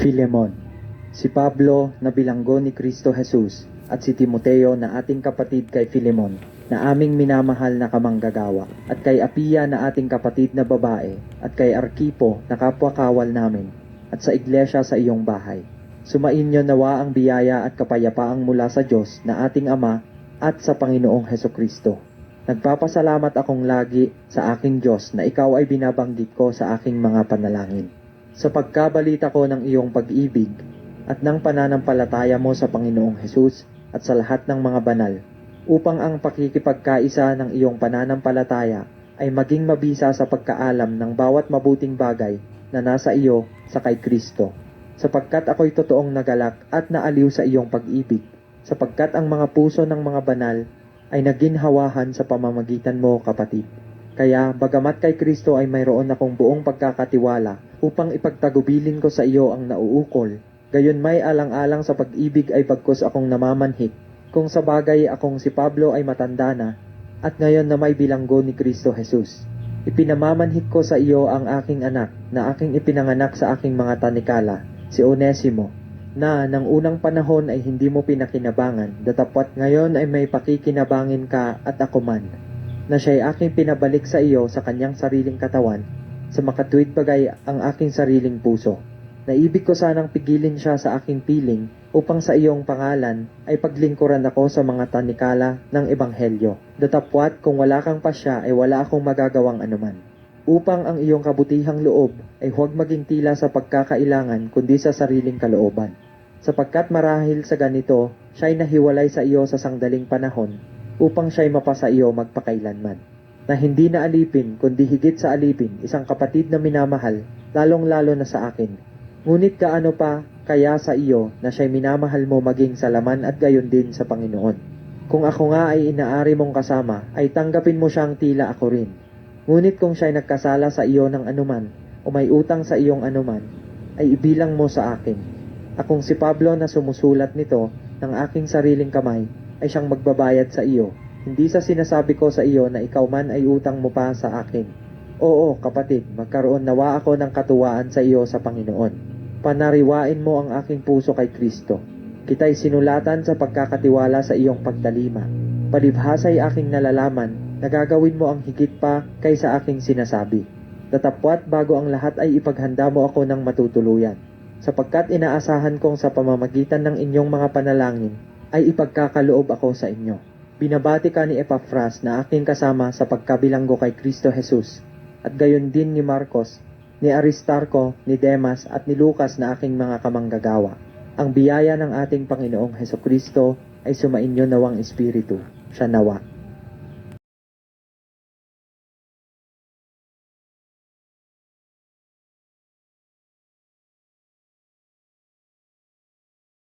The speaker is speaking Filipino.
Filemon, si Pablo na bilanggo ni Kristo Jesus at si Timoteo na ating kapatid kay Filemon na aming minamahal na kamanggagawa at kay Apia na ating kapatid na babae at kay Arkipo na kapwa-kawal namin at sa iglesia sa iyong bahay. Sumainyo nawa ang biyaya at kapayapaang mula sa Diyos na ating Ama at sa Panginoong Hesukristo. Nagpapasalamat akong lagi sa aking Diyos na ikaw ay binabanggit ko sa aking mga panalangin. Sa pagkabalita ko ng iyong pag-ibig at ng pananampalataya mo sa Panginoong Hesus at sa lahat ng mga banal, upang ang pakikipagkaisa ng iyong pananampalataya ay maging mabisa sa pagkaalam ng bawat mabuting bagay na nasa iyo sa kay Kristo. Sapagkat ako'y totoong nagalak at naaliw sa iyong pag-ibig, sapagkat ang mga puso ng mga banal ay naginhawahan sa pamamagitan mo, kapatid. Kaya, bagamat kay Kristo ay mayroon akong buong pagkakatiwala upang ipagtagubilin ko sa iyo ang nauukol, gayon may alang-alang sa pag-ibig ay bagkus akong namamanhik, kung sa bagay akong si Pablo ay matanda na, at ngayon na may bilanggo ni Kristo Jesus. Ipinamamanhik ko sa iyo ang aking anak, na aking ipinanganak sa aking mga tanikala, si Onesimo, na nang unang panahon ay hindi mo pinakinabangan, datapwat ngayon ay may pakikinabangin ka at ako man, na siya'y aking pinabalik sa iyo sa kanyang sariling katawan, sa makatuwid bagay ang aking sariling puso. Naibig ko sanang pigilin siya sa aking piling, upang sa iyong pangalan ay paglingkuran ako sa mga tanikala ng Ebanghelyo. Datapwat kung wala kang pasya ay wala akong magagawang anuman. Upang ang iyong kabutihang loob ay huwag maging tila sa pagkakailangan kundi sa sariling kalooban. Sapagkat marahil sa ganito, siya'y nahiwalay sa iyo sa sangdaling panahon, upang siya'y mapasa iyo magpakailanman. Na hindi na alipin, kundi higit sa alipin, isang kapatid na minamahal, lalong-lalo na sa akin. Ngunit kaano pa kaya sa iyo na siya'y minamahal mo maging sa laman at gayon din sa Panginoon. Kung ako nga ay inaari mong kasama, ay tanggapin mo siyang tila ako rin. Ngunit kung siya'y nagkasala sa iyo ng anuman, o may utang sa iyong anuman, ay ibilang mo sa akin. Akong si Pablo na sumusulat nito ng aking sariling kamay, ay siyang magbabayad sa iyo, hindi sa sinasabi ko sa iyo na ikaw man ay utang mo pa sa akin. Oo, kapatid, magkaroon nawa ako ng katuwaan sa iyo sa Panginoon. Panariwain mo ang aking puso kay Kristo. Kita'y sinulatan sa pagkakatiwala sa iyong pagtalima. Palibhasa'y aking nalalaman na gagawin mo ang higit pa kaysa aking sinasabi. Datapwat bago ang lahat ay ipaghanda mo ako ng matutuluyan. Sapagkat inaasahan kong sa pamamagitan ng inyong mga panalangin ay ipagkakaloob ako sa inyo. Binabati ka ni Epafras na aking kasama sa pagkabilanggo kay Kristo Jesus, at gayon din ni Marcos, ni Aristarco, ni Demas at ni Lucas na aking mga kamanggagawa. Ang biyaya ng ating Panginoong Hesukristo ay sumainyo nawang Espiritu. Siya nawa.